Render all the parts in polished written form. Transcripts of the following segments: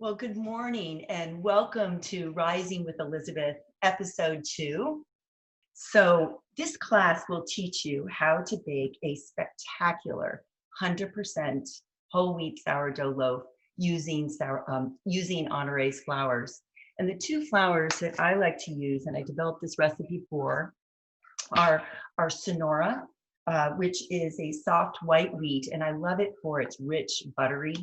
Well, good morning and welcome to Rising with Elizabeth, episode 2. So, this class will teach you how to bake a spectacular 100% whole wheat sourdough loaf using Honore's flours. And the two flours that I like to use, and I developed this recipe for, are Sonora, which is a soft white wheat, and I love it for its rich, buttery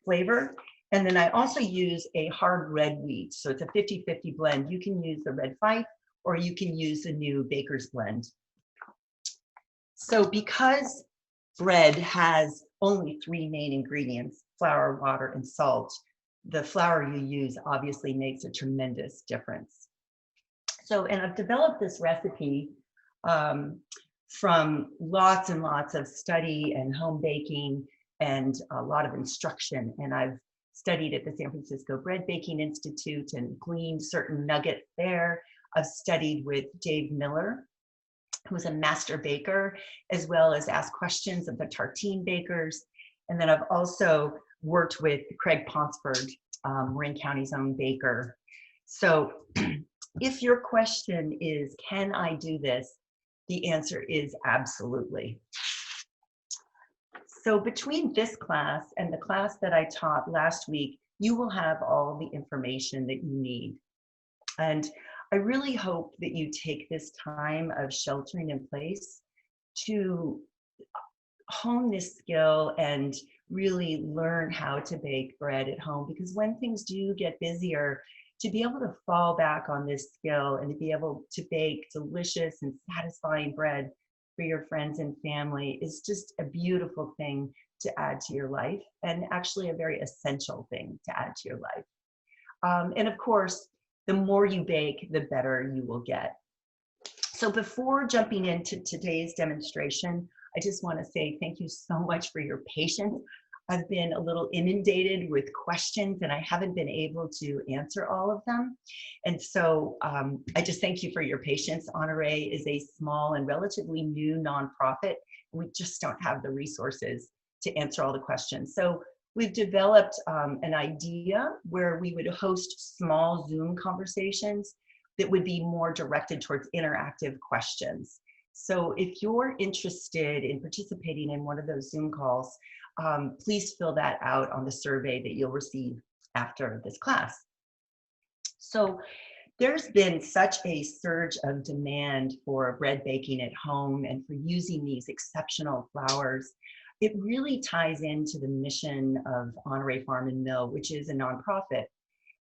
flavor. And then I also use a hard red wheat. So it's a 50-50 blend. You can use the red fife or you can use the new baker's blend. So because bread has only 3 main ingredients, flour, water, and salt, the flour you use obviously makes a tremendous difference. So, and I've developed this recipe from lots and lots of study and home baking and a lot of instruction. And I've studied at the San Francisco Bread Baking Institute and gleaned certain nuggets there. I've studied with Dave Miller, who's a master baker, as well as asked questions of the tartine bakers. And then I've also worked with Craig Ponsford, Marin County's own baker. So if your question is, can I do this? The answer is absolutely. So between this class and the class that I taught last week, you will have all the information that you need. And I really hope that you take this time of sheltering in place to hone this skill and really learn how to bake bread at home, because when things do get busier, to be able to fall back on this skill and to be able to bake delicious and satisfying bread for your friends and family is just a beautiful thing to add to your life, and actually a very essential thing to add to your life. And of course, the more you bake, the better you will get. So before jumping into today's demonstration, I just want to say thank you so much for your patience. I've been a little inundated with questions and I haven't been able to answer all of them. And so I just thank you for your patience. Honore is a small and relatively new nonprofit. We just don't have the resources to answer all the questions. So we've developed an idea where we would host small Zoom conversations that would be more directed towards interactive questions. So if you're interested in participating in one of those Zoom calls, please fill that out on the survey that you'll receive after this class. So there's been such a surge of demand for bread baking at home and for using these exceptional flours. It really ties into the mission of Honore Farm and Mill, which is a nonprofit.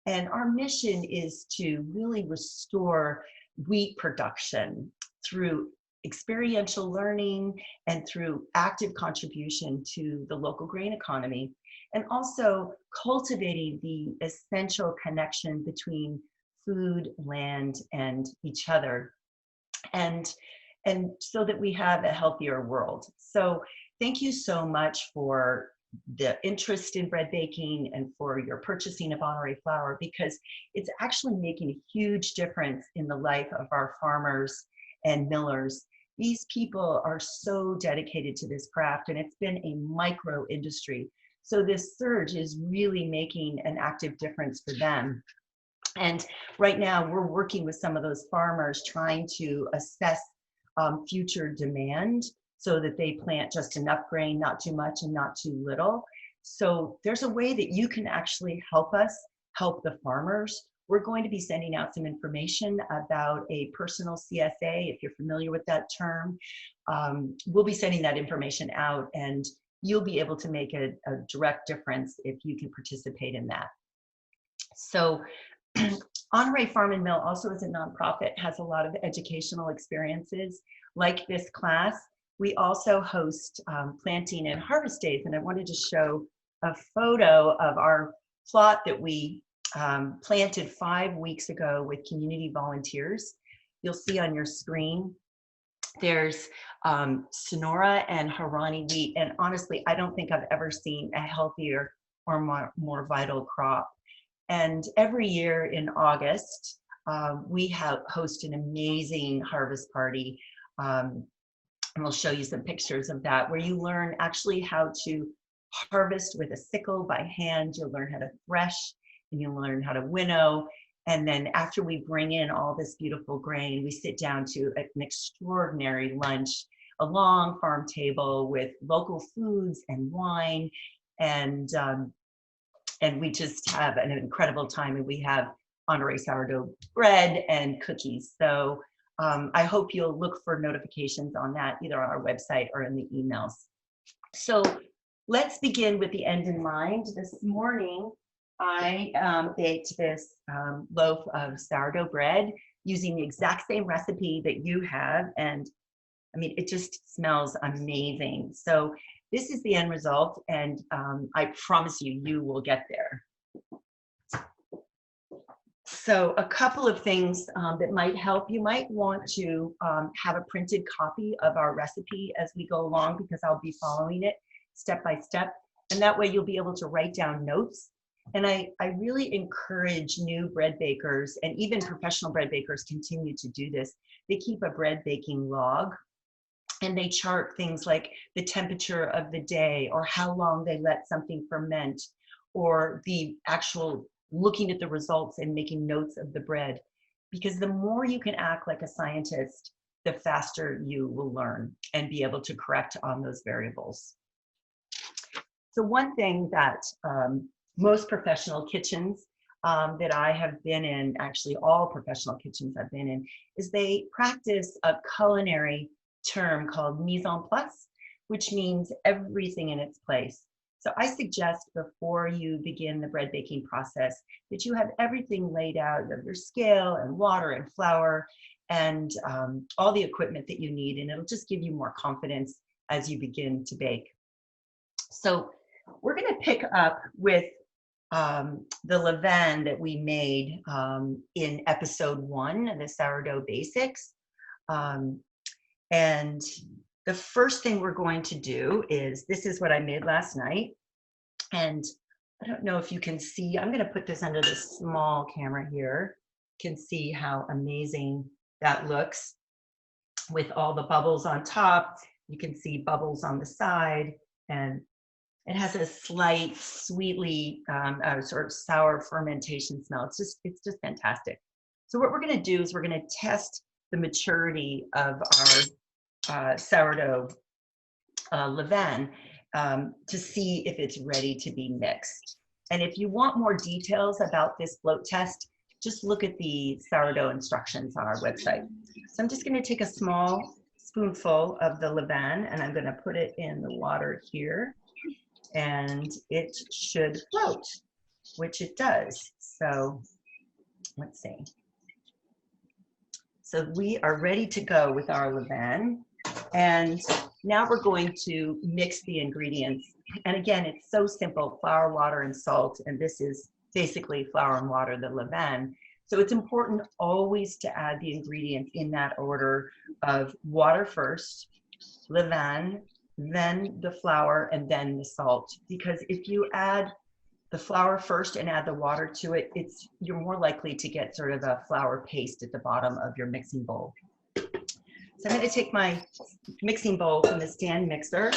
And our mission is to really restore wheat production through experiential learning and through active contribution to the local grain economy, and also cultivating the essential connection between food, land, and each other, and so that we have a healthier world. So thank you so much for the interest in bread baking and for your purchasing of Honore flour, because it's actually making a huge difference in the life of our farmers and millers. These people are so dedicated to this craft, and it's been a micro industry. So this surge is really making an active difference for them. And right now we're working with some of those farmers trying to assess future demand so that they plant just enough grain, not too much and not too little. So there's a way that you can actually help us help the farmers. We're going to be sending out some information about a personal CSA, if you're familiar with that term. We'll be sending that information out, and you'll be able to make a direct difference if you can participate in that. So Honore Farm and Mill, also as a nonprofit, has a lot of educational experiences like this class. We also host planting and harvest days, and I wanted to show a photo of our plot that we planted 5 weeks ago with community volunteers. You'll see on your screen, there's Sonora and Harani wheat, and honestly, I don't think I've ever seen a healthier or more vital crop. And every year in August, we host an amazing harvest party. And we'll show you some pictures of that, where you learn actually how to harvest with a sickle by hand. You'll learn how to thresh, and you'll learn how to winnow. And then after we bring in all this beautiful grain, we sit down to an extraordinary lunch, a long farm table with local foods and wine, and we just have an incredible time. And we have honorary sourdough bread and cookies. So I hope you'll look for notifications on that, either on our website or in the emails. So let's begin with the end in mind. This morning, I baked this loaf of sourdough bread using the exact same recipe that you have. And I mean, it just smells amazing. So this is the end result. And I promise you, you will get there. So a couple of things that might help. You might want to have a printed copy of our recipe as we go along, because I'll be following it step by step. And that way you'll be able to write down notes. And I really encourage new bread bakers, and even professional bread bakers continue to do this. They keep a bread baking log, and they chart things like the temperature of the day, or how long they let something ferment, or the actual looking at the results and making notes of the bread. Because the more you can act like a scientist, the faster you will learn and be able to correct on those variables. So one thing that most professional kitchens that I have been in, actually all professional kitchens I've been in, is they practice a culinary term called mise en place, which means everything in its place. So I suggest before you begin the bread baking process that you have everything laid out of your scale and water and flour and all the equipment that you need, and it'll just give you more confidence as you begin to bake. So we're going to pick up with the levain that we made in episode 1, the sourdough basics. And the first thing we're going to do is, this is what I made last night. And I don't know if you can see, I'm going to put this under this small camera here. You can see how amazing that looks with all the bubbles on top. You can see bubbles on the side, and it has a slight, sweetly sort of sour fermentation smell. It's just fantastic. So what we're going to do is we're going to test the maturity of our sourdough levain to see if it's ready to be mixed. And if you want more details about this float test, just look at the sourdough instructions on our website. So I'm just going to take a small spoonful of the levain, and I'm going to put it in the water here. And it should float, which it does. So let's see. So we are ready to go with our levain. And now we're going to mix the ingredients. And again, it's so simple: flour, water, and salt. And this is basically flour and water, the levain. So it's important always to add the ingredients in that order of water first, levain, then the flour, and then the salt. Because if you add the flour first and add the water to it, you're more likely to get sort of a flour paste at the bottom of your mixing bowl. So I'm going to take my mixing bowl from the stand mixer,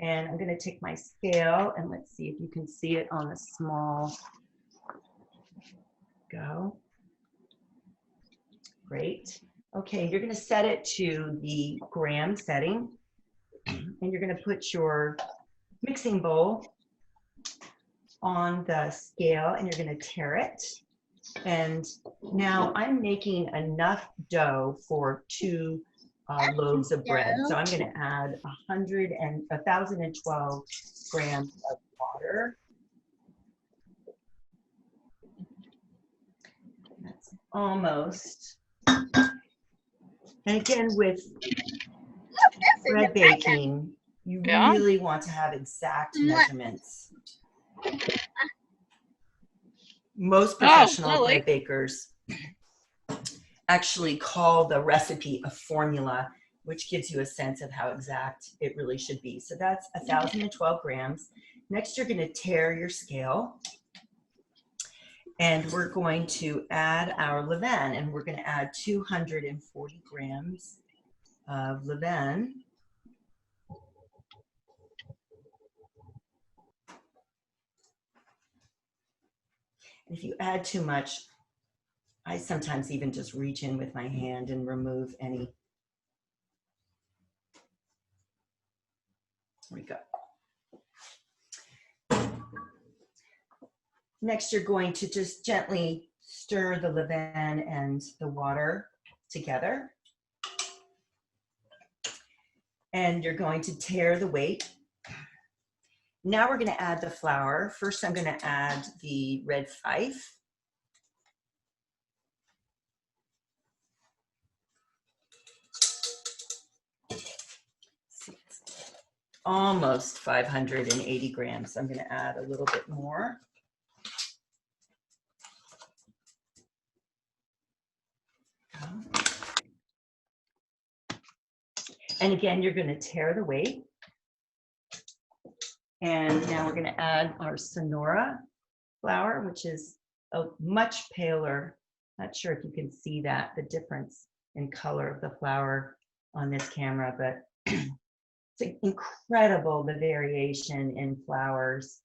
and I'm going to take my scale, and let's see if you can see it on the small go. Great. Okay, you're going to set it to the gram setting. And you're going to put your mixing bowl on the scale, and you're going to tare it. And now I'm making enough dough for 2 loaves of bread. So I'm going to add 1,012 grams of water. That's almost. And again, with bread baking, you really want to have exact measurements. Most professional bread bakers actually call the recipe a formula, which gives you a sense of how exact it really should be. So that's 1,012 grams. Next, you're going to tare your scale. And we're going to add our levain, and we're going to add 240 grams of levain. If you add too much, I sometimes even just reach in with my hand and remove any. There we go. Next, you're going to just gently stir the levain and the water together. And you're going to tare the weight. Now we're going to add the flour. First, I'm going to add the red fife. Almost 580 grams. I'm going to add a little bit more. And again, you're going to tare the weight. And now we're going to add our Sonora flour, which is a much paler. Not sure if you can see that, the difference in color of the flour on this camera, but it's incredible, the variation in flours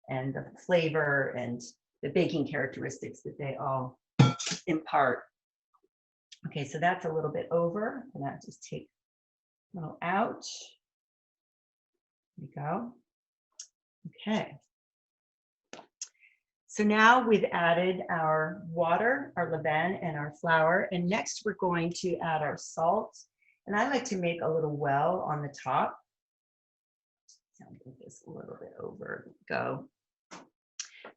and the flavor and the baking characteristics that they all impart. Okay, so that's a little bit over, and that just take a little out. There we go. Okay. So now we've added our water, our levain, and our flour, and next we're going to add our salt. And I like to make a little well on the top. So I'm going to this a little bit over. Go.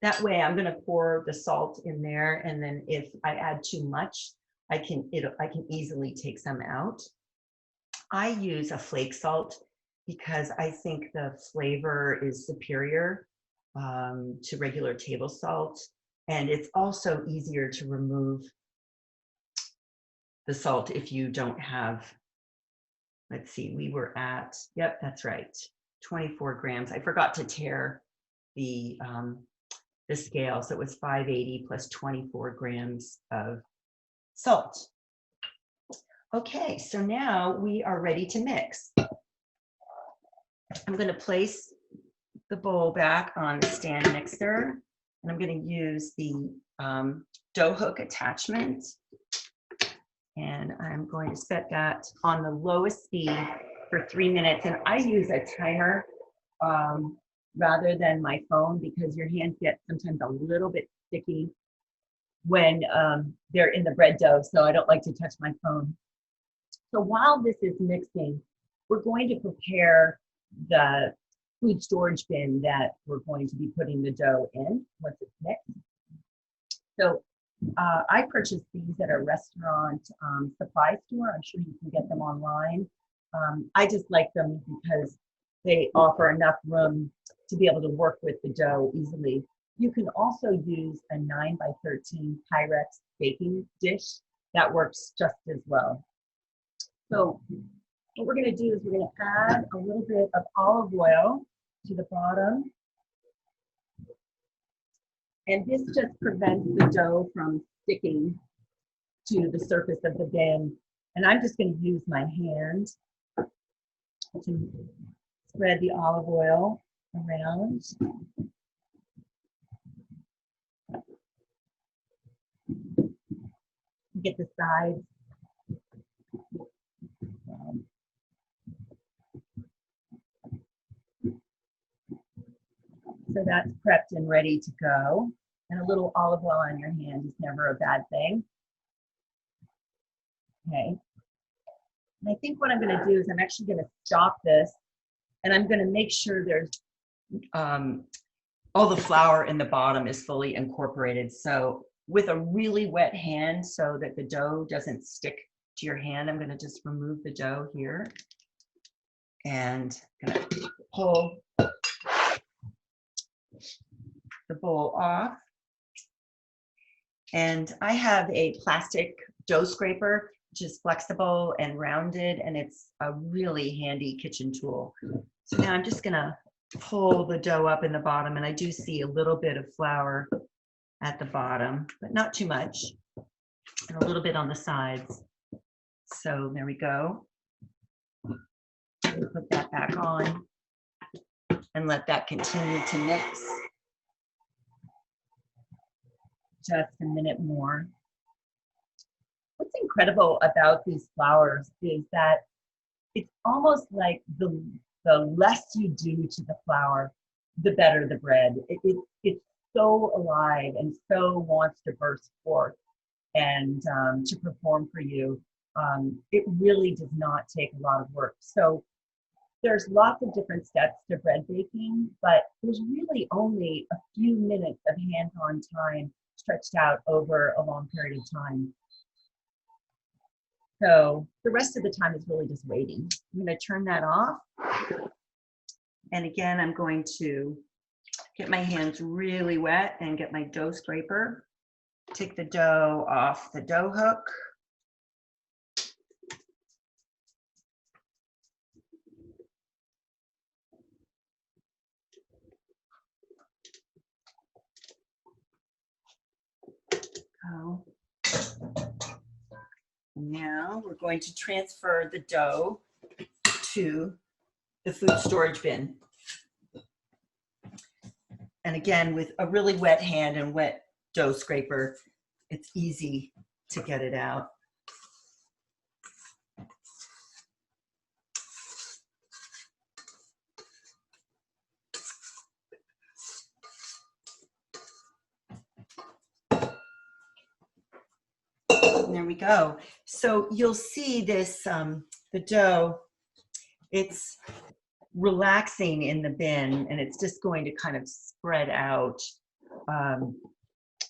That way, I'm going to pour the salt in there, and then if I add too much, I can easily take some out. I use a flake salt because I think the flavor is superior to regular table salt, and it's also easier to remove the salt if you don't have. Let's see, we were at, yep, that's right, 24 grams. I forgot to tare the scale, so it was 580 plus 24 grams of salt. Okay, so now we are ready to mix. I'm going to place the bowl back on the stand mixer, and I'm going to use the dough hook attachment, and I'm going to set that on the lowest speed for 3 minutes. And I use a timer rather than my phone because your hands get sometimes a little bit sticky when they're in the bread dough, so I don't like to touch my phone. So while this is mixing, we're going to prepare the food storage bin that we're going to be putting the dough in once it's mixed. So I purchased these at a restaurant supply store. I'm sure you can get them online. I just like them because they offer enough room to be able to work with the dough easily. You can also use a 9 by 13 Pyrex baking dish. That works just as well. So what we're going to do is we're going to add a little bit of olive oil to the bottom. And this just prevents the dough from sticking to the surface of the bin. And I'm just going to use my hand to spread the olive oil around. Get the sides. So that's prepped and ready to go. And a little olive oil on your hand is never a bad thing. Okay. And I think what I'm going to do is I'm actually going to stop this, and I'm going to make sure there's all the flour in the bottom is fully incorporated. So with a really wet hand so that the dough doesn't stick to your hand, I'm going to just remove the dough here and I'm going to pull the bowl off. And I have a plastic dough scraper, which is flexible and rounded, and it's a really handy kitchen tool. So now I'm just going to pull the dough up in the bottom, and I do see a little bit of flour at the bottom, but not too much, and a little bit on the sides. So there we go. Put that back on and let that continue to mix. just a minute more. What's incredible about these flours is that it's almost like the less you do to the flour, the better the bread. It's so alive and so wants to burst forth and to perform for you. It really does not take a lot of work. So there's lots of different steps to bread baking, but there's really only a few minutes of hands-on time stretched out over a long period of time. So the rest of the time is really just waiting. I'm going to turn that off. And again, I'm going to get my hands really wet and get my dough scraper. Take the dough off the dough hook. Oh. Now we're going to transfer the dough to the food storage bin. And again, with a really wet hand and wet dough scraper, it's easy to get it out. And there we go. So you'll see this, the dough, it's relaxing in the bin and it's just going to kind of spread out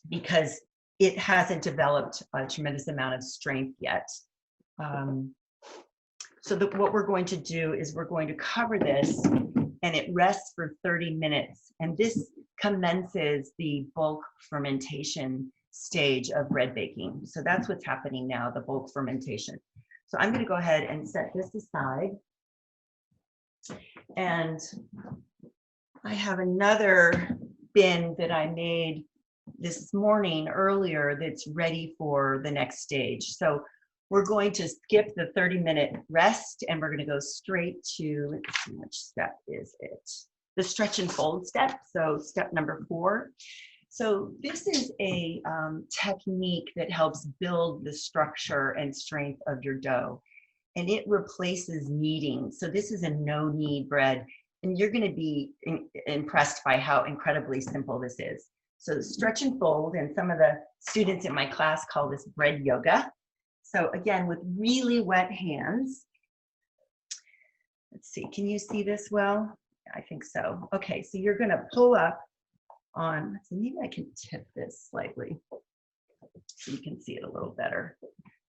because it hasn't developed a tremendous amount of strength yet. So what we're going to do is we're going to cover this and it rests for 30 minutes. And this commences the bulk fermentation stage of bread baking. So that's what's happening now, the bulk fermentation. So I'm going to go ahead and set this aside. And I have another bin that I made this morning earlier that's ready for the next stage. So we're going to skip the 30-minute rest and we're going to go straight to, let's see, which step is it? The stretch and fold step. So step number 4. So this is a technique that helps build the structure and strength of your dough. And it replaces kneading. So this is a no-knead bread. And you're going to be impressed by how incredibly simple this is. So stretch and fold, and some of the students in my class call this bread yoga. So again, with really wet hands. Let's see, can you see this well? I think so. Okay, so you're going to pull up on, so maybe I can tip this slightly so you can see it a little better.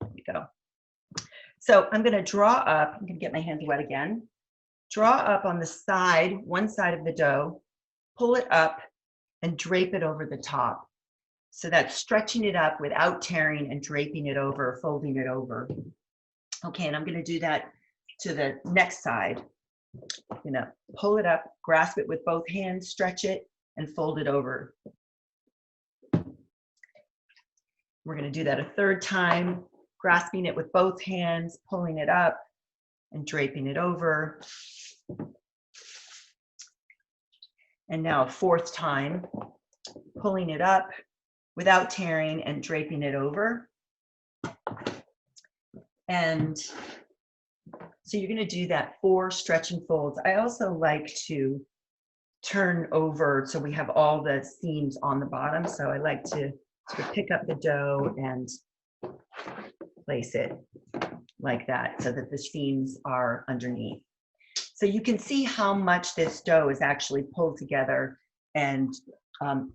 There we go. So I'm going to draw up, I'm going to get my hands wet again. Draw up on the side, one side of the dough, pull it up and drape it over the top. So that's stretching it up without tearing and draping it over, folding it over. Okay, and I'm going to do that to the next side. I'm going to pull it up, grasp it with both hands, stretch it, and fold it over. We're going to do that a third time, grasping it with both hands, pulling it up, and draping it over. And now a fourth time, pulling it up without tearing and draping it over. And so you're going to do that 4 stretch and folds. I also like to turn over so we have all the seams on the bottom. So I like to sort of pick up the dough and place it like that so that the seams are underneath. So you can see how much this dough is actually pulled together and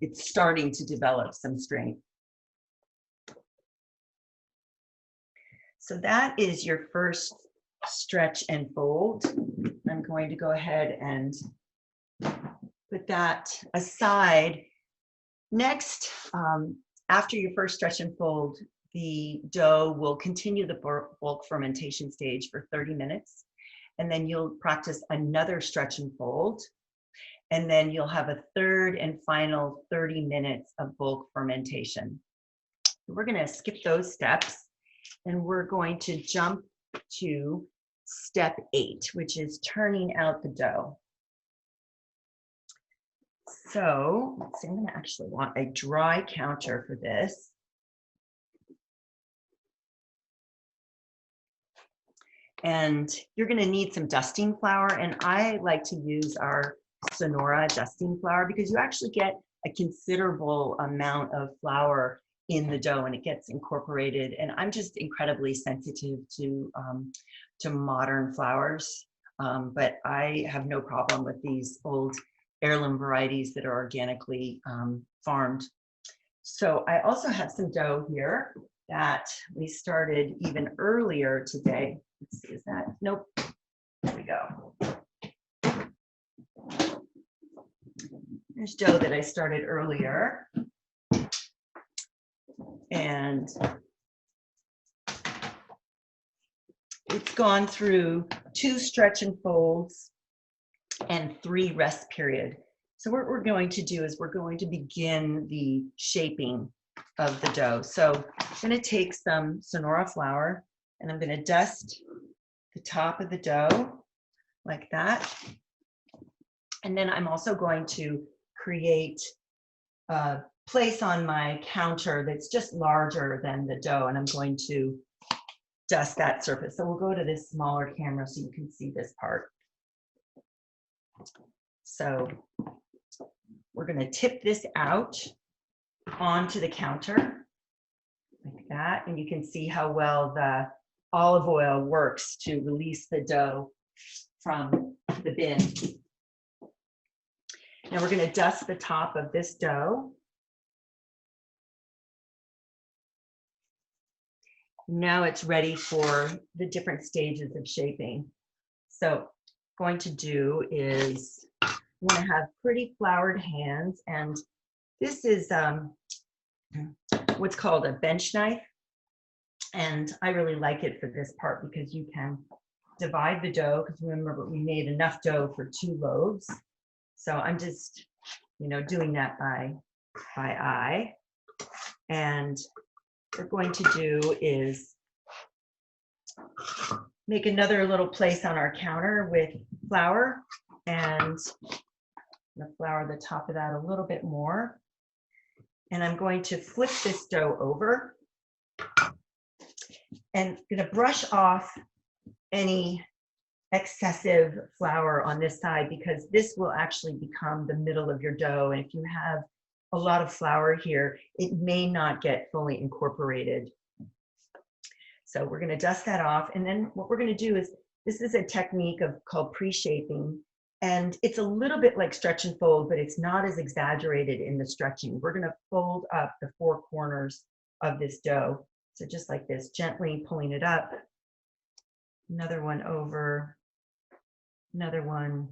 it's starting to develop some strength. So that is your first stretch and fold. I'm going to go ahead and put that aside. Next, after your first stretch and fold, the dough will continue the bulk fermentation stage for 30 minutes. And then you'll practice another stretch and fold. And then you'll have a third and final 30 minutes of bulk fermentation. We're going to skip those steps and we're going to jump to step 8, which is turning out the dough. So let's see, I'm gonna actually want a dry counter for this. And you're gonna need some dusting flour, and I like to use our Sonora dusting flour because you actually get a considerable amount of flour in the dough and it gets incorporated. And I'm just incredibly sensitive to modern flours, but I have no problem with these old heirloom varieties that are organically farmed. So I also have some dough here that we started even earlier today. Let's see, is that? Nope. There we go. There's dough that I started earlier. And it's gone through 2 stretch and folds and 3 rest period. So what we're going to do is we're going to begin the shaping of the dough. So I'm going to take some Sonora flour and I'm going to dust the top of the dough like that. And then I'm also going to create a place on my counter that's just larger than the dough, and I'm going to dust that surface. So we'll go to this smaller camera so you can see this part. So we're going to tip this out onto the counter like that, and you can see how well the olive oil works to release the dough from the bin. Now we're going to dust the top of this dough. Now it's ready for the different stages of shaping. So what I'm going to do is I'm going to have pretty floured hands, and this is what's called a bench knife, and I really like it for this part because you can divide the dough, because remember we made enough dough for 2 loaves. So I'm just, doing that by eye. And what we're going to do is make another little place on our counter with flour, and flour the top of that a little bit more. And I'm going to flip this dough over and I'm going to brush off any excessive flour on this side, because this will actually become the middle of your dough. And if you have a lot of flour here, it may not get fully incorporated. So we're going to dust that off. And then what we're going to do is, this is a technique called pre-shaping. And it's a little bit like stretch and fold, but it's not as exaggerated in the stretching. We're going to fold up the 4 corners of this dough. So just like this, gently pulling it up. Another one over, another one,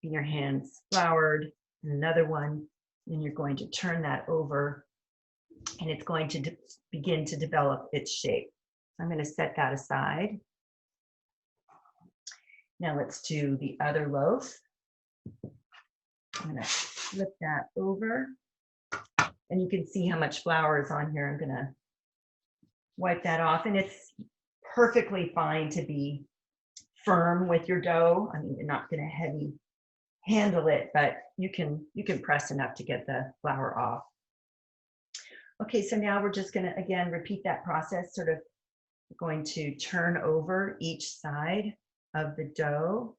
keeping your hands floured, and another one. And you're going to turn that over, and it's going to begin to develop its shape. I'm going to set that aside. Now let's do the other loaf. I'm going to flip that over, and you can see how much flour is on here. I'm going to wipe that off, and it's perfectly fine to be firm with your dough. I mean, you're not going to heavy handle it, but you can press enough to get the flour off. Okay, so now we're just going to again repeat that process, sort of going to turn over each side of the dough.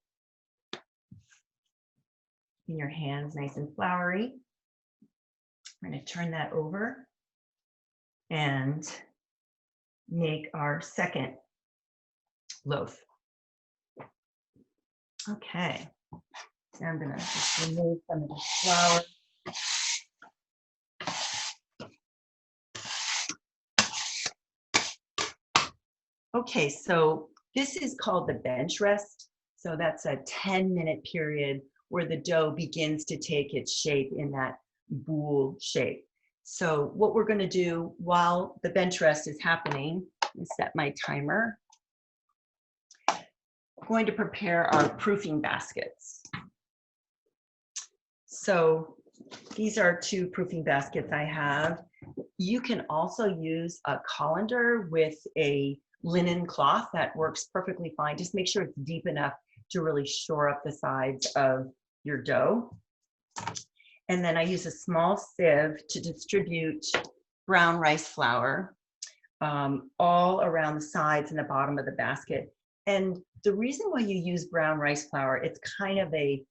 In your hands nice and floury. We're going to turn that over and make our second loaf. Okay, so I'm going to just remove some of the flour. Okay, so this is called the bench rest. So that's a 10-minute period where the dough begins to take its shape in that boule shape. So what we're going to do while the bench rest is happening, let me set my timer. I'm going to prepare our proofing baskets. So these are 2 proofing baskets I have. You can also use a colander with a linen cloth. That works perfectly fine. Just make sure it's deep enough to really shore up the sides of your dough. And then I use a small sieve to distribute brown rice flour all around the sides and the bottom of the basket. And the reason why you use brown rice flour, it's kind of a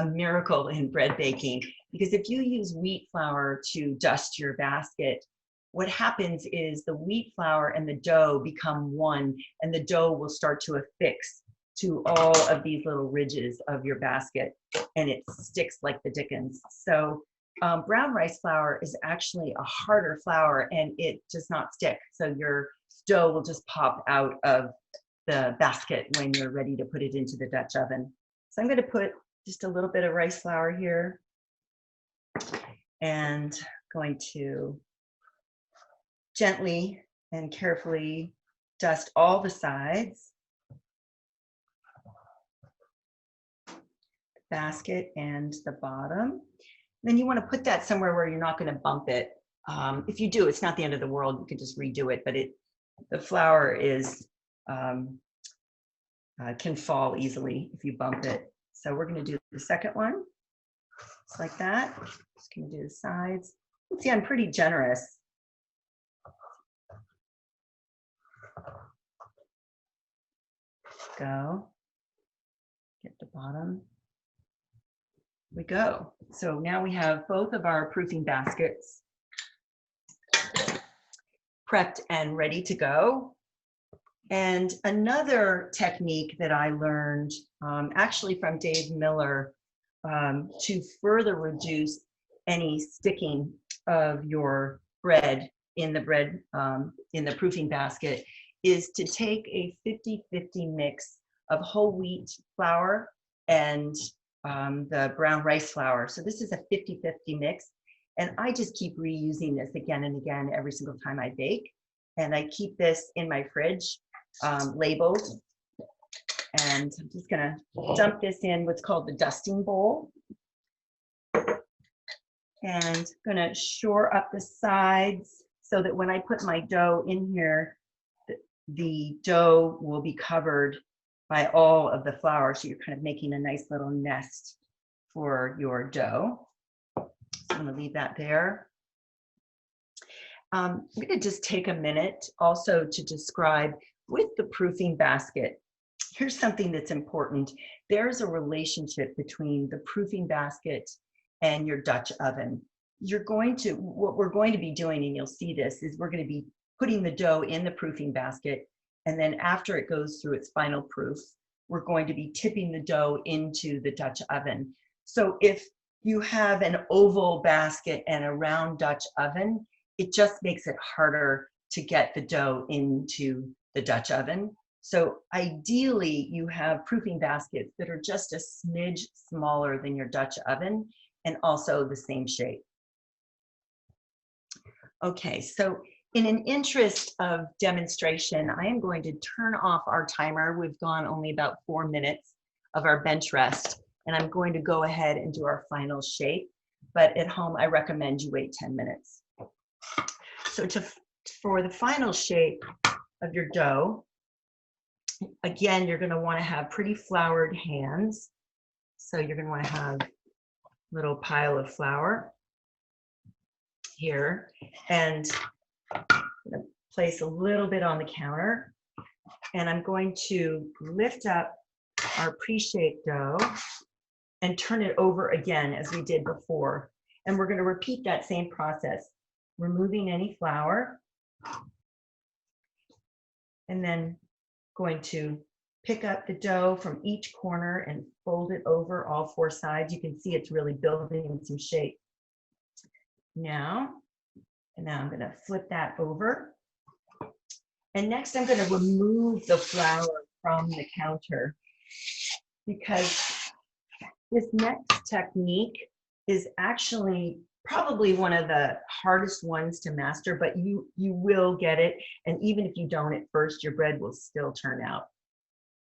miracle in bread baking, because if you use wheat flour to dust your basket, what happens is the wheat flour and the dough become one, and the dough will start to affix to all of these little ridges of your basket, and it sticks like the dickens. So brown rice flour is actually a harder flour, and it does not stick. So your dough will just pop out of the basket when you're ready to put it into the Dutch oven. So I'm going to put just a little bit of rice flour here, and going to gently and carefully dust all the sides, the basket and the bottom. Then you want to put that somewhere where you're not going to bump it. If you do, it's not the end of the world. You can just redo it, but the flour is can fall easily if you bump it. So we're going to do the second one, just like that. Just going to do the sides. See, I'm pretty generous. Go. Get the bottom. We go. So now we have both of our proofing baskets prepped and ready to go. And another technique that I learned actually from Dave Miller to further reduce any sticking of your bread in the proofing basket is to take a 50-50 mix of whole wheat flour and the brown rice flour. So this is a 50-50 mix. And I just keep reusing this again and again every single time I bake. And I keep this in my fridge labeled. And I'm just gonna dump this in what's called the dusting bowl. And gonna shore up the sides so that when I put my dough in here, the dough will be covered by all of the flour. So you're kind of making a nice little nest for your dough. So I'm gonna leave that there. I'm gonna just take a minute also to describe with the proofing basket. Here's something that's important. There's a relationship between the proofing basket and your Dutch oven. What we're going to be doing, and you'll see this, is we're going to be putting the dough in the proofing basket, and then after it goes through its final proof, we're going to be tipping the dough into the Dutch oven. So if you have an oval basket and a round Dutch oven, it just makes it harder to get the dough into the Dutch oven. So ideally, you have proofing baskets that are just a smidge smaller than your Dutch oven and also the same shape. Okay, so in an interest of demonstration, I am going to turn off our timer. We've gone only about 4 minutes of our bench rest, and I'm going to go ahead and do our final shape. But at home, I recommend you wait 10 minutes. So for the final shape of your dough, again, you're going to want to have pretty floured hands. So you're going to want to have a little pile of flour here, and I'm going to place a little bit on the counter, and I'm going to lift up our pre-shaped dough and turn it over again as we did before. And we're going to repeat that same process, removing any flour, and then going to pick up the dough from each corner and fold it over all 4 sides. You can see it's really building in some shape now. And now I'm going to flip that over. And next I'm going to remove the flour from the counter, because this next technique is actually probably one of the hardest ones to master, but you will get it. And even if you don't at first, your bread will still turn out.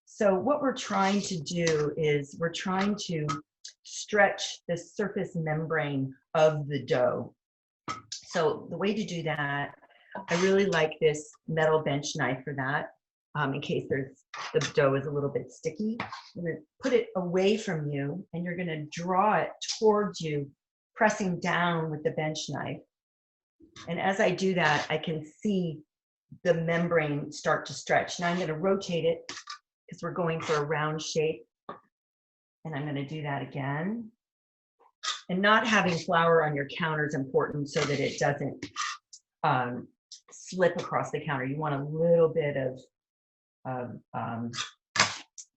So what we're trying to do is we're trying to stretch the surface membrane of the dough. So the way to do that, I really like this metal bench knife for that. in case the dough is a little bit sticky. You're going to put it away from you, and you're going to draw it towards you, pressing down with the bench knife. And as I do that, I can see the membrane start to stretch. Now I'm going to rotate it because we're going for a round shape. And I'm going to do that again. And not having flour on your counter is important so that it doesn't slip across the counter. You want a little bit of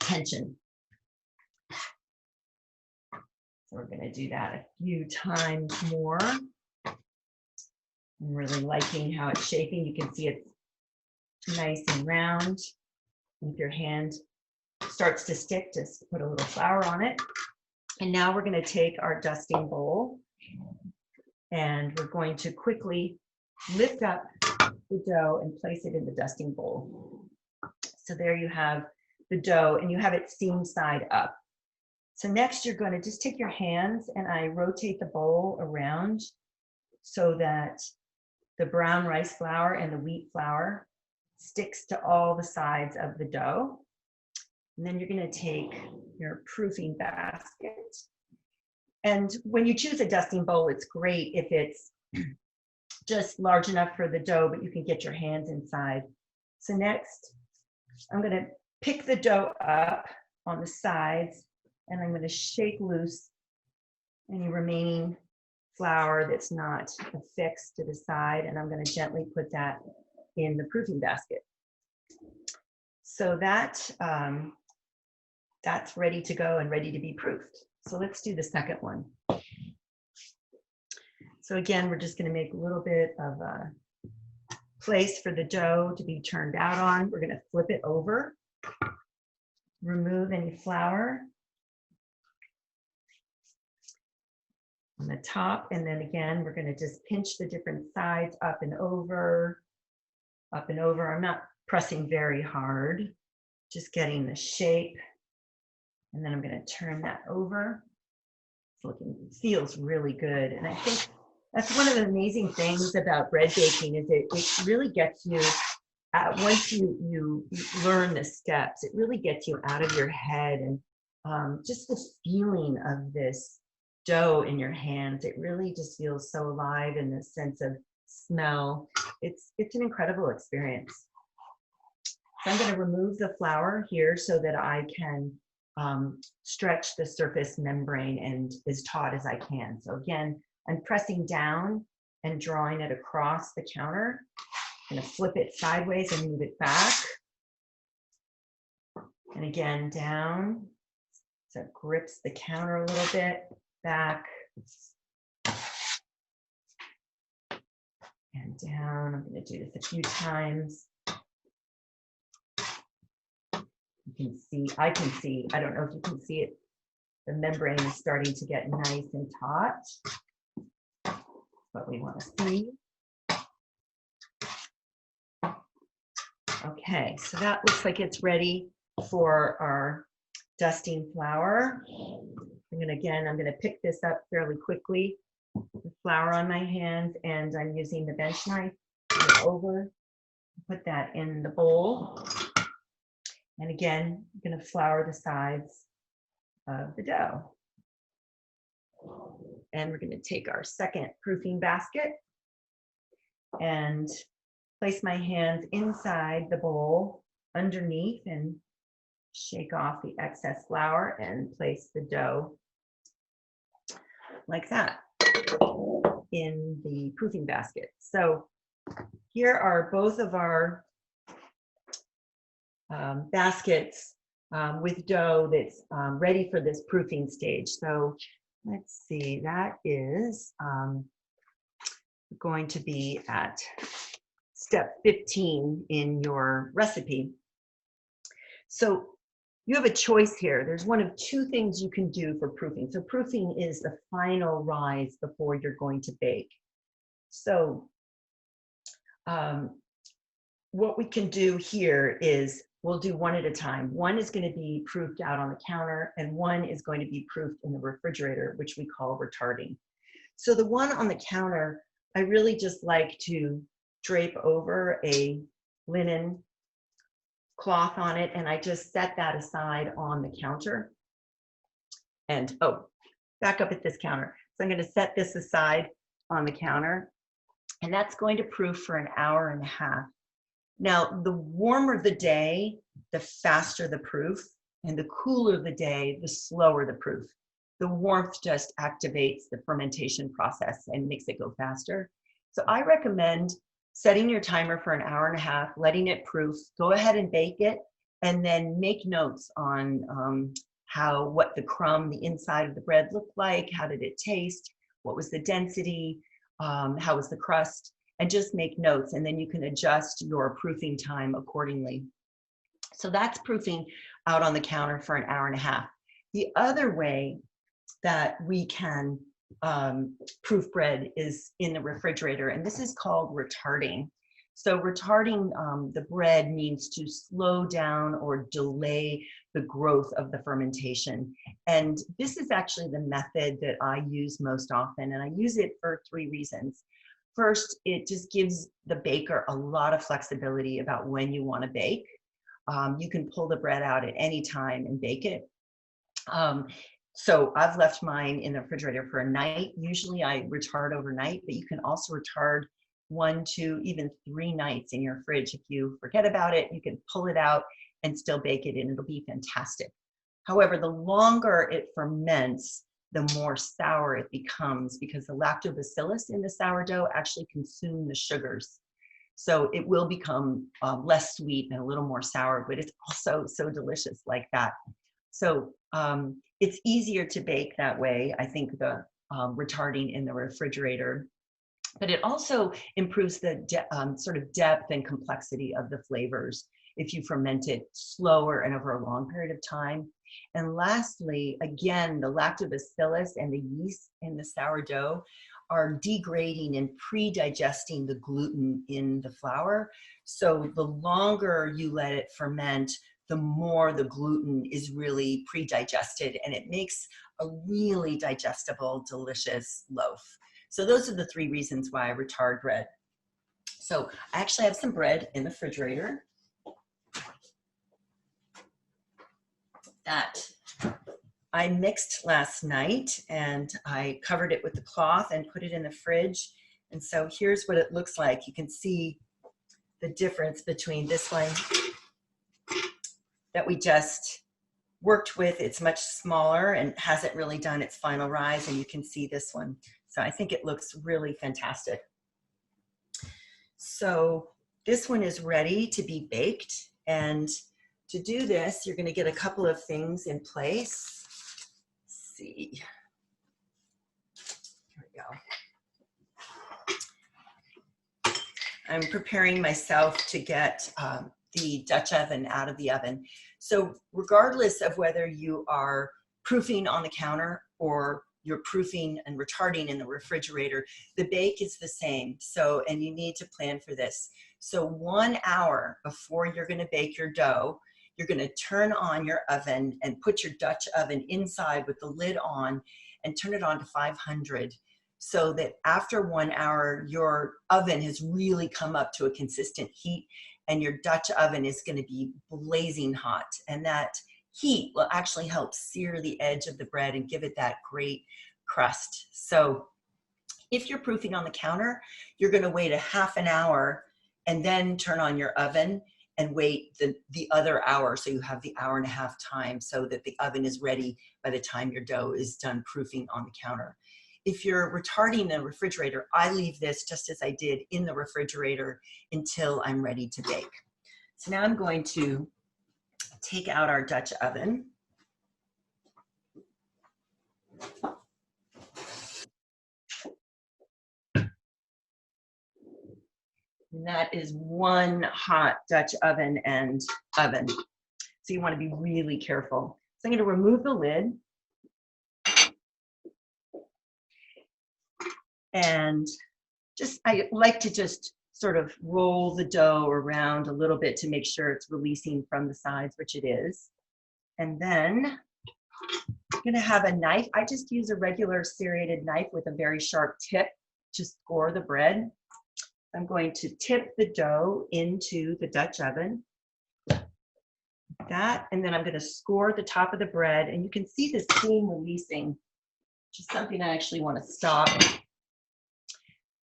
tension. So we're going to do that a few times more. I'm really liking how it's shaping. You can see it's nice and round. If your hand starts to stick, just put a little flour on it. And now we're going to take our dusting bowl, and we're going to quickly lift up the dough and place it in the dusting bowl. So there you have the dough, and you have it seam side up. So next you're going to just take your hands, and I rotate the bowl around so that the brown rice flour and the wheat flour sticks to all the sides of the dough. And then you're going to take your proofing basket. And when you choose a dusting bowl, it's great if it's just large enough for the dough, but you can get your hands inside. So next, I'm going to pick the dough up on the sides, and I'm going to shake loose any remaining flour that's not affixed to the side, and I'm going to gently put that in the proofing basket. So that's ready to go and ready to be proofed. So let's do the second one. So again, we're just going to make a little bit of a place for the dough to be turned out on. We're going to flip it over, remove any flour on the top, and then again, we're going to just pinch the different sides up and over, up and over. I'm not pressing very hard, just getting the shape. And then I'm going to turn that over. It feels really good. And I think that's one of the amazing things about bread baking is it really gets you, once you learn the steps, it really gets you out of your head, and just the feeling of this dough in your hands, it really just feels so alive in the sense of smell. It's an incredible experience. So I'm going to remove the flour here so that I can stretch the surface membrane and as taut as I can. So again, I'm pressing down and drawing it across the counter. I'm going to flip it sideways and move it back. And again, down. So it grips the counter a little bit, back. And down. I'm going to do this a few times. You can see, I can see, I don't know if you can see it, the membrane is starting to get nice and taut. What we want to see. Okay, so that looks like it's ready for our dusting flour. I'm going to pick this up fairly quickly. The flour on my hands, and I'm using the bench knife to go over, put that in the bowl. And again, I'm going to flour the sides of the dough. And we're going to take our second proofing basket and place my hands inside the bowl underneath and shake off the excess flour and place the dough like that in the proofing basket. So here are both of our baskets with dough that's ready for this proofing stage. So let's see, that is going to be at step 15 in your recipe. So you have a choice here. There's one of two things you can do for proofing. So proofing is the final rise before you're going to bake. So what we can do here is we'll do one at a time. One is going to be proofed out on the counter, and one is going to be proofed in the refrigerator, which we call retarding. So the one on the counter, I really just like to drape over a linen cloth on it, and I just set that aside on the counter. And oh, back up at this counter. So I'm going to set this aside on the counter, and that's going to proof for an hour and a half. Now, the warmer the day, the faster the proof, and the cooler the day, the slower the proof. The warmth just activates the fermentation process and makes it go faster. So I recommend setting your timer for an hour and a half, letting it proof, go ahead and bake it, and then make notes on what the crumb, the inside of the bread looked like, how did it taste, what was the density, how was the crust, and just make notes, and then you can adjust your proofing time accordingly. So that's proofing out on the counter for an hour and a half. The other way that we can proof bread is in the refrigerator, and this is called retarding. So retarding the bread means to slow down or delay the growth of the fermentation. And this is actually the method that I use most often, and I use it for 3 reasons. First, it just gives the baker a lot of flexibility about when you want to bake. You can pull the bread out at any time and bake it. So I've left mine in the refrigerator for a night. Usually I retard overnight, but you can also retard 1, 2, even 3 nights in your fridge. If you forget about it, you can pull it out and still bake it, and it'll be fantastic. However, the longer it ferments, the more sour it becomes, because the lactobacillus in the sourdough actually consume the sugars. So it will become less sweet and a little more sour, but it's also so delicious like that. So it's easier to bake that way. I think the retarding in the refrigerator, but it also improves the sort of depth and complexity of the flavors if you ferment it slower and over a long period of time. And lastly, again, the lactobacillus and the yeast in the sourdough are degrading and pre-digesting the gluten in the flour. So the longer you let it ferment, the more the gluten is really pre-digested, and it makes a really digestible, delicious loaf. So those are the 3 reasons why I retard bread. So I actually have some bread in the refrigerator that I mixed last night, and I covered it with the cloth and put it in the fridge. And so here's what it looks like. You can see the difference between this one that we just worked with. It's much smaller and hasn't really done its final rise, and you can see this one. So I think it looks really fantastic. So this one is ready to be baked, and to do this, you're going to get a couple of things in place. Let's see. Here we go. I'm preparing myself to get the Dutch oven out of the oven. So regardless of whether you are proofing on the counter or you're proofing and retarding in the refrigerator, the bake is the same. So, and you need to plan for this. So 1 hour before you're going to bake your dough, you're going to turn on your oven and put your Dutch oven inside with the lid on and turn it on to 500, so that after 1 hour, your oven has really come up to a consistent heat, and your Dutch oven is going to be blazing hot. And that heat will actually help sear the edge of the bread and give it that great crust. So if you're proofing on the counter, you're going to wait a half an hour and then turn on your oven and wait the other hour, so you have the hour and a half time, so that the oven is ready by the time your dough is done proofing on the counter. If you're retarding the refrigerator, I leave this just as I did in the refrigerator until I'm ready to bake. So now I'm going to take out our Dutch oven. And that is one hot Dutch oven and oven. So you want to be really careful. So I'm going to remove the lid. And I like to just sort of roll the dough around a little bit to make sure it's releasing from the sides, which it is. And then I'm going to have a knife. I just use a regular serrated knife with a very sharp tip to score the bread. I'm going to tip the dough into the Dutch oven. like that. And then I'm going to score the top of the bread, and you can see the steam releasing, which is something I actually want to stop.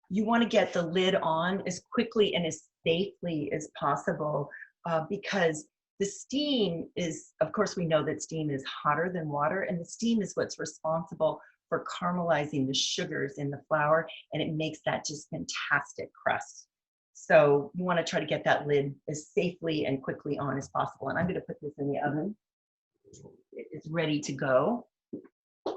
You want to get the lid on as quickly and as safely as possible because the steam is, of course, we know that steam is hotter than water, and the steam is what's responsible for caramelizing the sugars in the flour, and it makes that just fantastic crust. So you want to try to get that lid as safely and quickly on as possible. And I'm going to put this in the oven. It is ready to go. I'm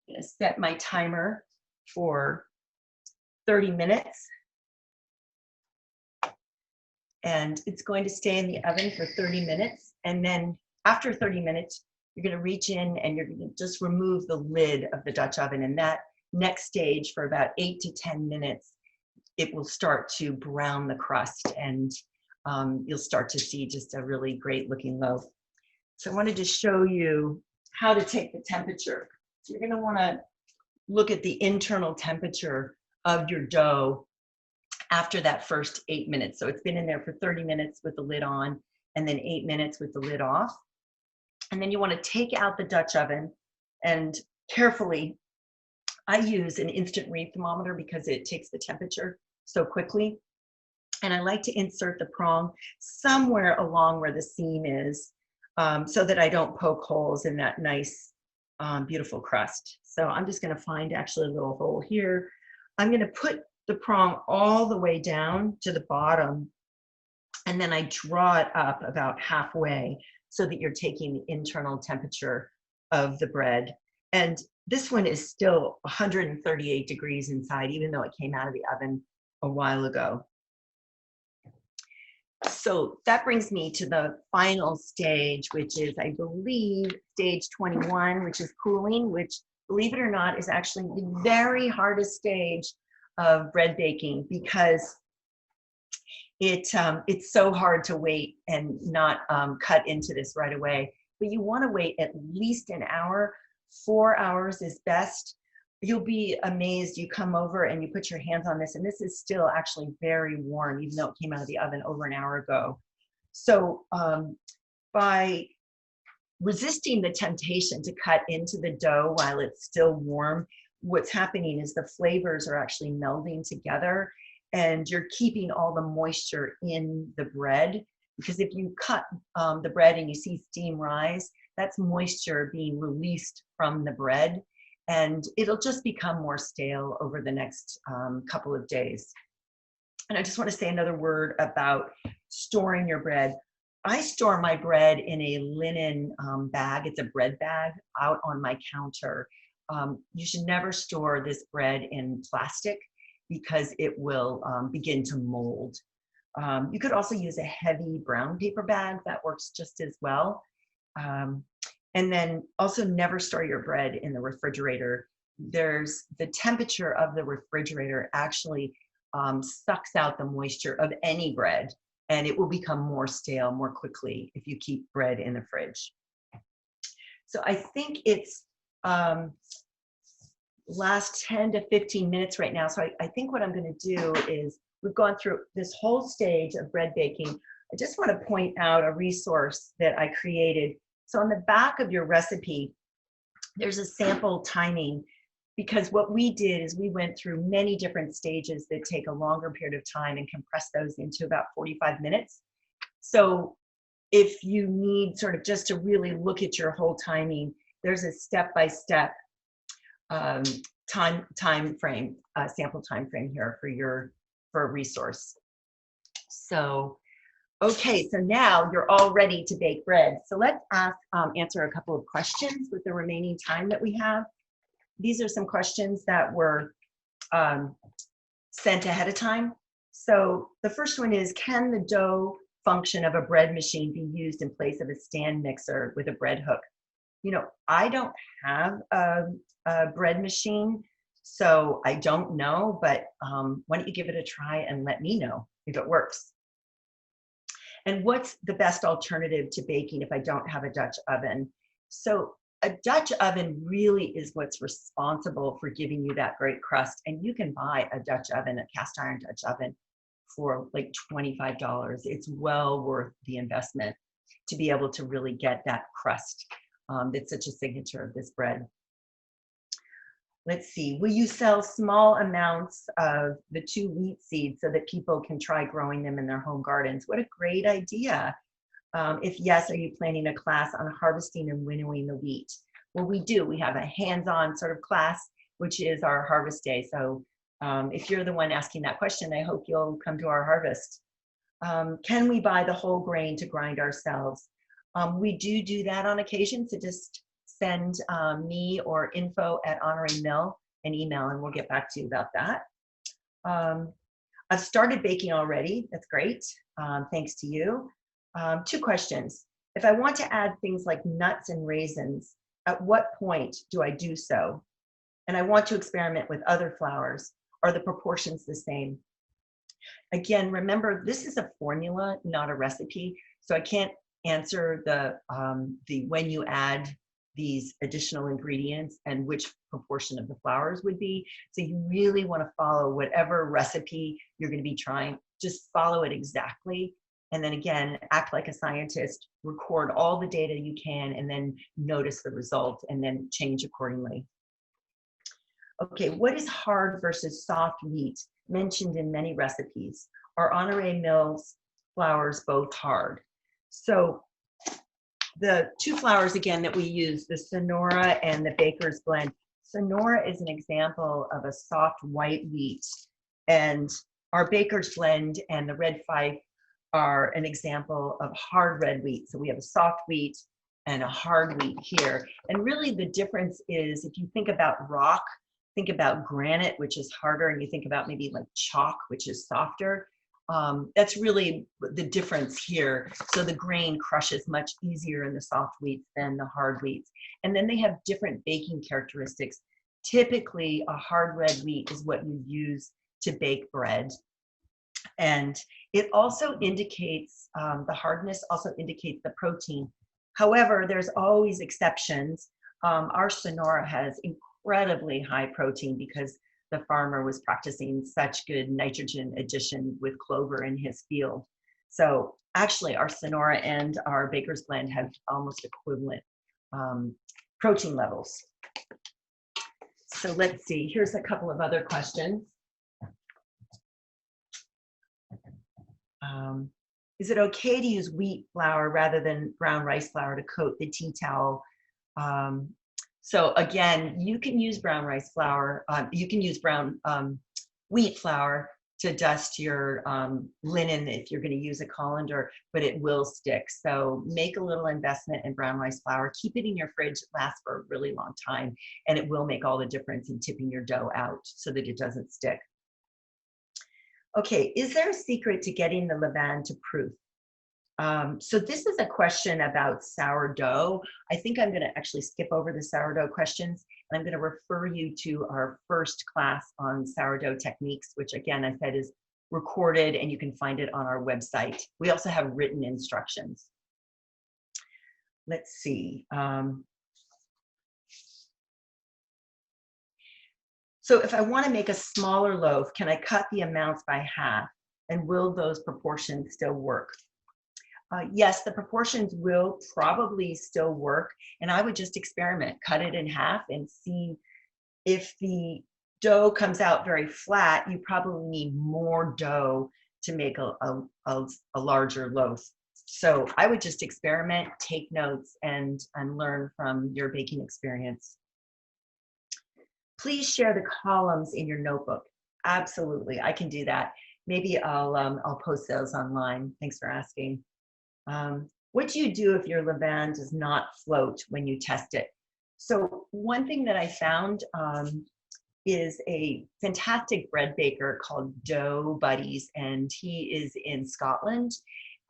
going to set my timer for 30 minutes. And it's going to stay in the oven for 30 minutes. And then after 30 minutes, you're going to reach in and you're going to just remove the lid of the Dutch oven. And that next stage, for about 8 to 10 minutes, it will start to brown the crust, and you'll start to see just a really great looking loaf. So I wanted to show you how to take the temperature. So you're going to want to look at the internal temperature of your dough after that first 8 minutes. So it's been in there for 30 minutes with the lid on, and then 8 minutes with the lid off. And then you want to take out the Dutch oven, and carefully, I use an instant read thermometer because it takes the temperature so quickly. And I like to insert the prong somewhere along where the seam is so that I don't poke holes in that nice, beautiful crust. So I'm just going to find actually a little hole here. I'm going to put the prong all the way down to the bottom, and then I draw it up about halfway so that you're taking the internal temperature of the bread. And this one is still 138 degrees inside, even though it came out of the oven a while ago. So that brings me to the final stage, which is, I believe, stage 21, which is cooling, which, believe it or not, is actually the very hardest stage of bread baking because it's so hard to wait and not cut into this right away. But you want to wait at least an hour. 4 hours is best. You'll be amazed. You come over and you put your hands on this, and this is still actually very warm, even though it came out of the oven over an hour ago. So by resisting the temptation to cut into the dough while it's still warm, what's happening is the flavors are actually melding together, and you're keeping all the moisture in the bread. Because if you cut the bread and you see steam rise, that's moisture being released from the bread, and it'll just become more stale over the next couple of days. And I just want to say another word about storing your bread. I store my bread in a linen bag. It's a bread bag out on my counter. You should never store this bread in plastic because it will begin to mold. You could also use a heavy brown paper bag. That works just as well. And then also never store your bread in the refrigerator. There's the temperature of the refrigerator actually sucks out the moisture of any bread, and it will become more stale more quickly if you keep bread in the fridge. So I think it's last 10 to 15 minutes right now. So I think what I'm going to do is, we've gone through this whole stage of bread baking. I just want to point out a resource that I created. So on the back of your recipe, there's a sample timing, because what we did is we went through many different stages that take a longer period of time and compress those into about 45 minutes. So if you need sort of just to really look at your whole timing, there's a step-by-step time frame, sample time frame here for a resource. So, okay, so now you're all ready to bake bread. So let's answer a couple of questions with the remaining time that we have. These are some questions that were sent ahead of time. So the first one is, can the dough function of a bread machine be used in place of a stand mixer with a bread hook? You know, I don't have a bread machine, so I don't know, but why don't you give it a try and let me know if it works. And what's the best alternative to baking if I don't have a Dutch oven? So a Dutch oven really is what's responsible for giving you that great crust. And you can buy a Dutch oven, a cast iron Dutch oven, for like $25. It's well worth the investment to be able to really get that crust that's such a signature of this bread. Let's see, will you sell small amounts of the 2 wheat seeds so that people can try growing them in their home gardens? What a great idea. If yes, are you planning a class on harvesting and winnowing the wheat? Well, we do. We have a hands-on sort of class, which is our harvest day. So if you're the one asking that question, I hope you'll come to our harvest. Can we buy the whole grain to grind ourselves? We do that on occasion, so just send me or info@honoramill an email and we'll get back to you about that. I've started baking already. That's great. Thanks to you. 2 questions. If I want to add things like nuts and raisins, at what point do I do so? And I want to experiment with other flours. Are the proportions the same? Again, remember, this is a formula, not a recipe. So I can't answer the when you add these additional ingredients and which proportion of the flours would be. So you really want to follow whatever recipe you're going to be trying. Just follow it exactly. And then again, act like a scientist, record all the data you can, and then notice the result and then change accordingly. Okay, what is hard versus soft wheat mentioned in many recipes? Are Honoré Mills flours both hard? So the 2 flours again that we use, the Sonora and the Baker's Blend. Sonora is an example of a soft white wheat, and our Baker's Blend and the Red Fife are an example of hard red wheat. So we have a soft wheat and a hard wheat here. And really the difference is, if you think about rock, think about granite, which is harder, and you think about maybe like chalk, which is softer. That's really the difference here. So the grain crushes much easier in the soft wheats than the hard wheats. And then they have different baking characteristics. Typically, a hard red wheat is what you use to bake bread. And it also indicates, the hardness also indicates the protein. However, there's always exceptions. Our Sonora has incredibly high protein because the farmer was practicing such good nitrogen addition with clover in his field. So actually our Sonora and our Baker's Blend have almost equivalent protein levels. So let's see, here's a couple of other questions. Is it okay to use wheat flour rather than brown rice flour to coat the tea towel? So again, you can use brown rice flour. You can use brown wheat flour to dust your linen if you're going to use a colander, but it will stick. So make a little investment in brown rice flour. Keep it in your fridge. It lasts for a really long time, and it will make all the difference in tipping your dough out so that it doesn't stick. Okay, is there a secret to getting the levain to proof? So this is a question about sourdough. I think I'm going to actually skip over the sourdough questions, and I'm going to refer you to our first class on sourdough techniques, which again, I said is recorded and you can find it on our website. We also have written instructions. Let's see. So if I want to make a smaller loaf, can I cut the amounts by half? And will those proportions still work? Yes, the proportions will probably still work. And I would just experiment, cut it in half and see if the dough comes out very flat. You probably need more dough to make a larger loaf. So I would just experiment, take notes, and learn from your baking experience. Please share the columns in your notebook. Absolutely, I can do that. Maybe I'll post those online. Thanks for asking. What do you do if your levain does not float when you test it? So one thing that I found is a fantastic bread baker called Dough Buddies, and he is in Scotland.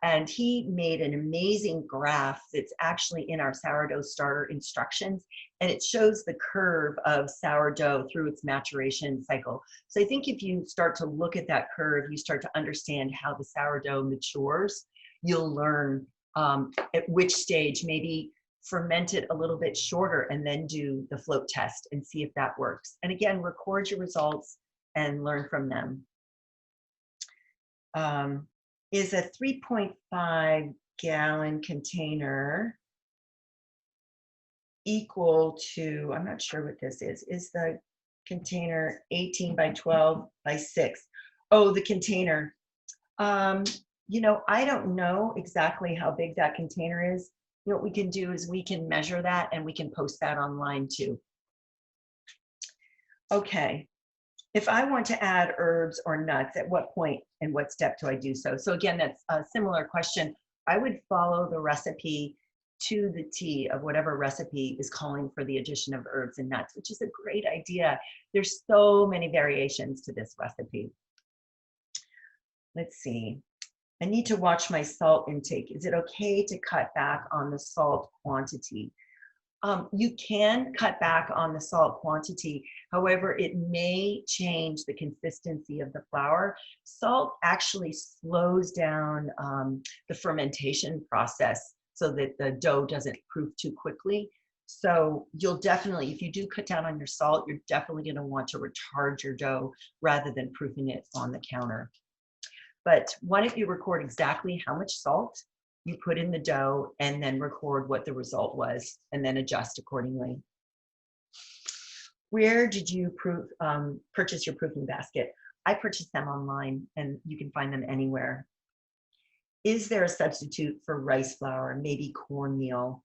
And he made an amazing graph that's actually in our sourdough starter instructions, and it shows the curve of sourdough through its maturation cycle. So I think if you start to look at that curve, you start to understand how the sourdough matures. You'll learn at which stage, maybe ferment it a little bit shorter and then do the float test and see if that works. And again, record your results and learn from them. is a 3.5-gallon container equal to, I'm not sure what this is the container 18 by 12 by 6? Oh, the container. You know, I don't know exactly how big that container is. You know, what we can do is we can measure that and we can post that online too. Okay, if I want to add herbs or nuts, at what point and what step do I do so? So again, that's a similar question. I would follow the recipe to the T of whatever recipe is calling for the addition of herbs and nuts, which is a great idea. There's so many variations to this recipe. Let's see. I need to watch my salt intake. Is it okay to cut back on the salt quantity? You can cut back on the salt quantity. However, it may change the consistency of the flour. Salt actually slows down the fermentation process so that the dough doesn't proof too quickly. So you'll definitely, if you do cut down on your salt, you're definitely going to want to retard your dough rather than proofing it on the counter. But why don't you record exactly how much salt you put in the dough and then record what the result was and then adjust accordingly. Where did you purchase your proofing basket? I purchased them online and you can find them anywhere. Is there a substitute for rice flour, maybe cornmeal?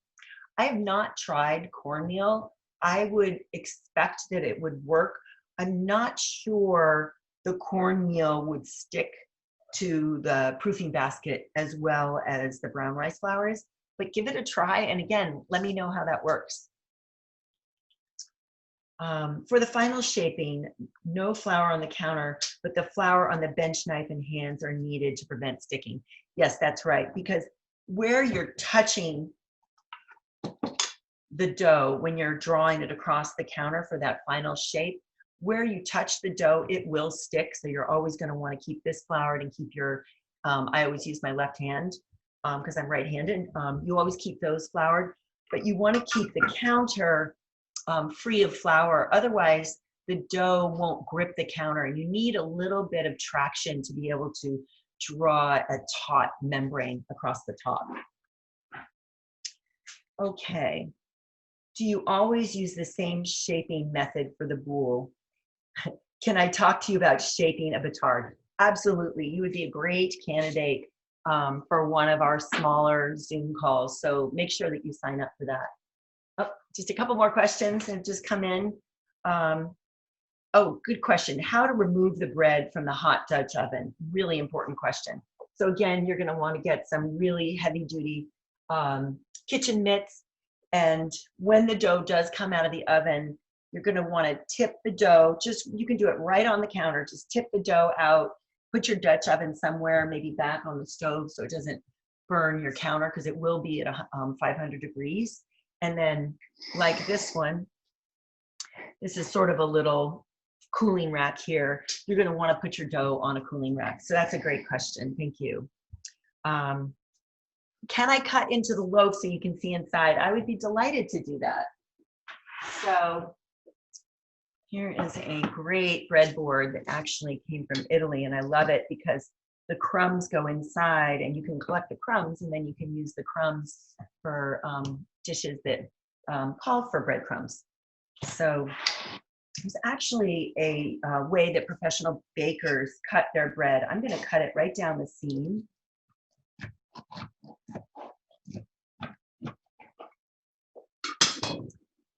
I have not tried cornmeal. I would expect that it would work. I'm not sure the cornmeal would stick to the proofing basket as well as the brown rice flours, but give it a try. And again, let me know how that works. For the final shaping, no flour on the counter, but the flour on the bench knife and hands are needed to prevent sticking. Yes, that's right, because where you're touching the dough when you're drawing it across the counter for that final shape, where you touch the dough, it will stick. So you're always going to want to keep this floured and keep your, I always use my left hand because I'm right-handed. You always keep those floured, but you want to keep the counter free of flour. Otherwise, the dough won't grip the counter. And you need a little bit of traction to be able to draw a taut membrane across the top. Okay. Do you always use the same shaping method for the boule? Can I talk to you about shaping a batard? Absolutely. You would be a great candidate for one of our smaller Zoom calls. So make sure that you sign up for that. Oh, just a couple more questions have just come in. Oh, good question. How to remove the bread from the hot Dutch oven? Really important question. So again, you're going to want to get some really heavy duty kitchen mitts. And when the dough does come out of the oven, you're going to want to tip the dough. Just, you can do it right on the counter. Just tip the dough out, put your Dutch oven somewhere, maybe back on the stove so it doesn't burn your counter because it will be at 500 degrees. And then like this one, this is sort of a little cooling rack here. You're going to want to put your dough on a cooling rack. So that's a great question. Thank you. Can I cut into the loaf so you can see inside? I would be delighted to do that. So here is a great breadboard that actually came from Italy, and I love it because the crumbs go inside and you can collect the crumbs and then you can use the crumbs for dishes that call for breadcrumbs. So there's actually a way that professional bakers cut their bread. I'm going to cut it right down the seam.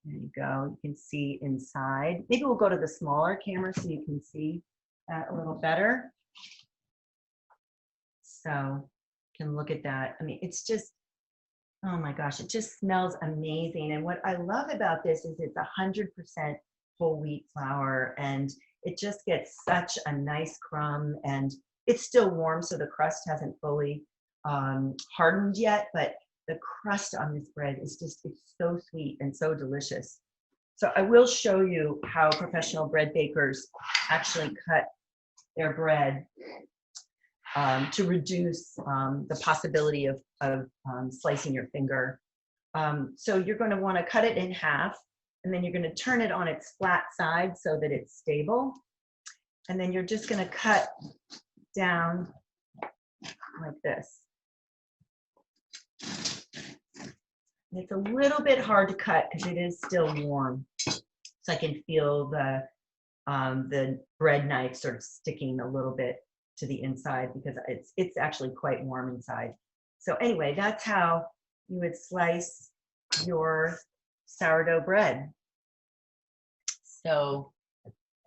There you go. You can see inside. Maybe we'll go to the smaller camera so you can see that a little better. So you can look at that. I mean, it's just, oh my gosh, it just smells amazing. And what I love about this is it's 100% whole wheat flour, and it just gets such a nice crumb, and it's still warm, so the crust hasn't fully hardened yet, but the crust on this bread is just, it's so sweet and so delicious. So I will show you how professional bread bakers actually cut their bread to reduce the possibility of slicing your finger. So you're going to want to cut it in half, and then you're going to turn it on its flat side so that it's stable. And then you're just going to cut down like this. It's a little bit hard to cut because it is still warm. So I can feel the bread knife sort of sticking a little bit to the inside because it's actually quite warm inside. So anyway, that's how you would slice your sourdough bread. So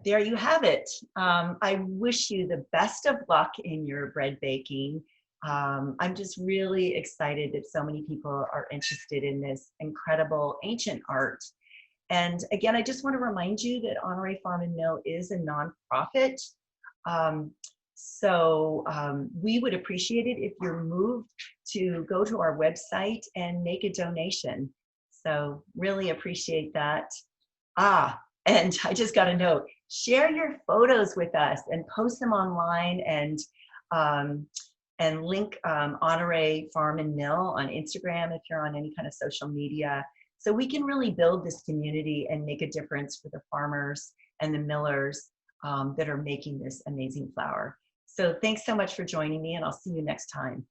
there you have it. I wish you the best of luck in your bread baking. I'm just really excited that so many people are interested in this incredible ancient art. And again, I just want to remind you that Honore Farm and Mill is a nonprofit. We would appreciate it if you're moved to go to our website and make a donation. So really appreciate that. And I just got a note, share your photos with us and post them online and link Honore Farm and Mill on Instagram if you're on any kind of social media. So we can really build this community and make a difference for the farmers and the millers that are making this amazing flour. So thanks so much for joining me, and I'll see you next time.